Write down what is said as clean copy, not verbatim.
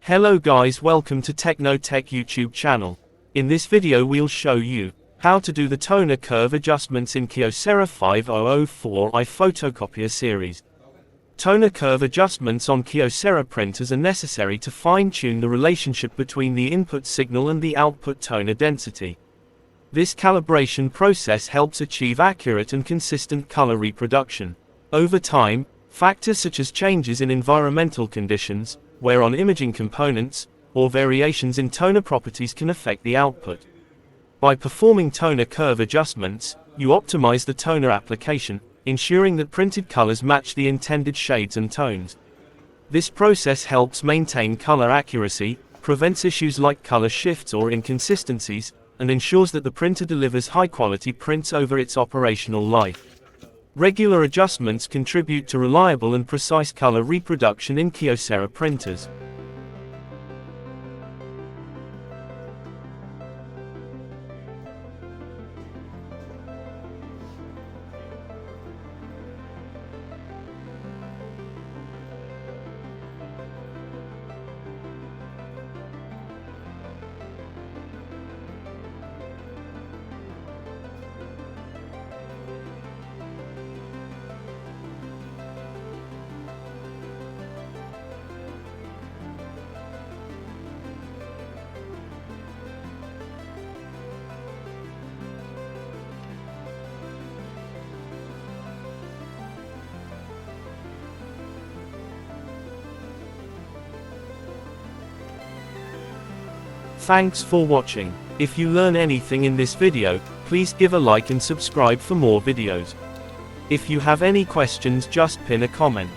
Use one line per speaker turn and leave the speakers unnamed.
Hello guys, welcome to Techno-Tech YouTube channel. In this video we'll show you how to do the toner curve adjustments in Kyocera 5004i photocopier series. Toner curve adjustments on Kyocera printers are necessary to fine-tune the relationship between the input signal and the output toner density. This calibration process helps achieve accurate and consistent color reproduction. Over time, factors such as changes in environmental conditions, wear on imaging components, or variations in toner properties can affect the output. By performing toner curve adjustments, you optimize the toner application, ensuring that printed colors match the intended shades and tones. This process helps maintain color accuracy, prevents issues like color shifts or inconsistencies, and ensures that the printer delivers high-quality prints over its operational life. Regular adjustments contribute to reliable and precise color reproduction in Kyocera printers. Thanks for watching. If you learn anything in this video, please give a like and subscribe for more videos. If you have any questions, just pin a comment.